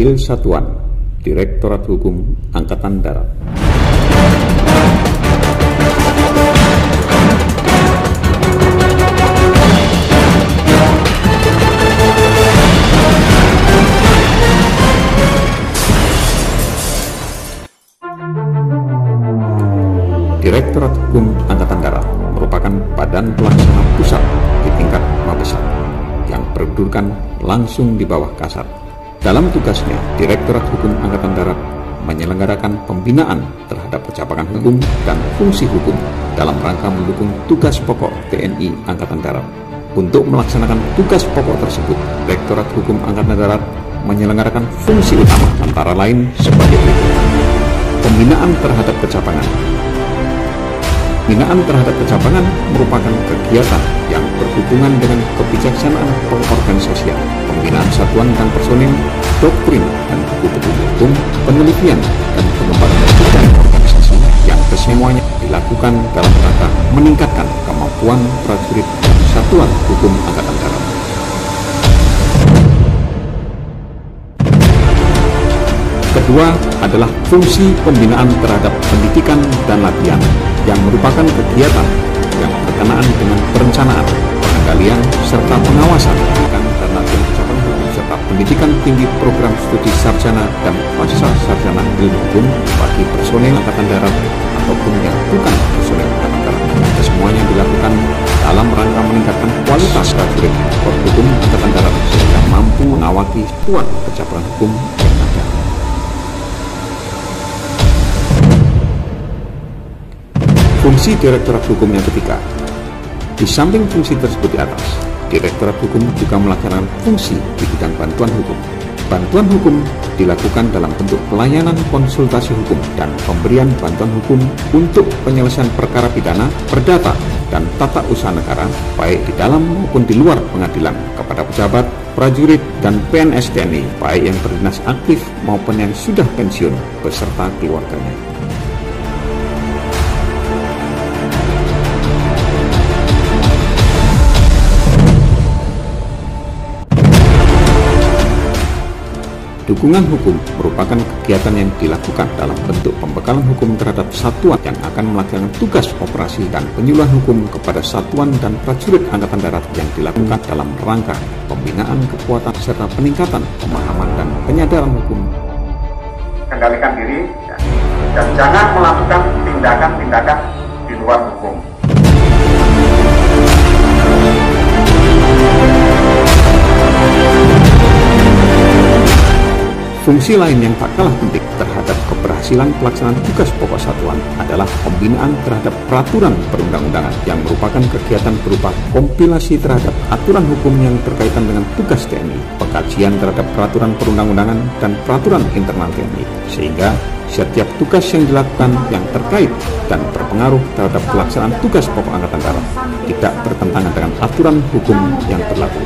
Wakil Satuan Direktorat Hukum Angkatan Darat. Direktorat Hukum Angkatan Darat merupakan badan pelaksana pusat di tingkat Mabesat yang berkedudukan langsung di bawah Kasat. Dalam tugasnya, Direktorat Hukum Angkatan Darat menyelenggarakan pembinaan terhadap pecapakan hukum dan fungsi hukum dalam rangka mendukung tugas pokok TNI Angkatan Darat. Untuk melaksanakan tugas pokok tersebut, Direktorat Hukum Angkatan Darat menyelenggarakan fungsi utama antara lain sebagai berikut. Pembinaan terhadap kecapangan. Binaan terhadap kecapangan merupakan kegiatan yang berhubungan dengan kebijaksanaan pengorganisasian, pembinaan satuan dan personil, doktrin dan buku petunjuk hukum, penelitian dan pengembangan dan organisasi yang kesemuanya dilakukan dalam rangka meningkatkan kemampuan prajurit dan satuan hukum Angkatan Darat. Kedua adalah fungsi pembinaan terhadap pendidikan dan latihan, yang merupakan kegiatan yang berkenaan dengan perencanaan, pengendalian, serta pengawasan pendidikan dan latihan pecapakan hukum serta pendidikan tinggi program studi sarjana dan pasca sarjana ilmu hukum bagi personel Angkatan Darat ataupun yang bukan personel Angkatan Darat. Semuanya dilakukan dalam rangka meningkatkan kualitas prajurit hukum Angkatan Darat sehingga mampu mengawaki satuan pecapakan hukum yang ada. Fungsi Direktorat Hukum yang ketiga. Di samping fungsi tersebut di atas, Direktorat Hukum juga melaksanakan fungsi di bidang bantuan hukum. Bantuan hukum dilakukan dalam bentuk pelayanan konsultasi hukum dan pemberian bantuan hukum untuk penyelesaian perkara pidana, perdata, dan tata usaha negara, baik di dalam maupun di luar pengadilan kepada pejabat, prajurit, dan PNS TNI, baik yang berdinas aktif maupun yang sudah pensiun beserta keluarganya. Dukungan hukum merupakan kegiatan yang dilakukan dalam bentuk pembekalan hukum terhadap satuan yang akan melaksanakan tugas operasi dan penyuluhan hukum kepada satuan dan prajurit Angkatan Darat yang dilakukan dalam rangka pembinaan kekuatan serta peningkatan pemahaman dan penyadaran hukum. Kendalikan diri dan jangan melakukan tindakan-tindakan di luar hukum. Fungsi lain yang tak kalah penting terhadap keberhasilan pelaksanaan tugas pokok satuan adalah pembinaan terhadap peraturan perundang-undangan yang merupakan kegiatan berupa kompilasi terhadap aturan hukum yang berkaitan dengan tugas TNI, pengkajian terhadap peraturan perundang-undangan dan peraturan internal TNI, sehingga setiap tugas yang dilakukan yang terkait dan berpengaruh terhadap pelaksanaan tugas pokok Angkatan Darat tidak bertentangan dengan aturan hukum yang berlaku.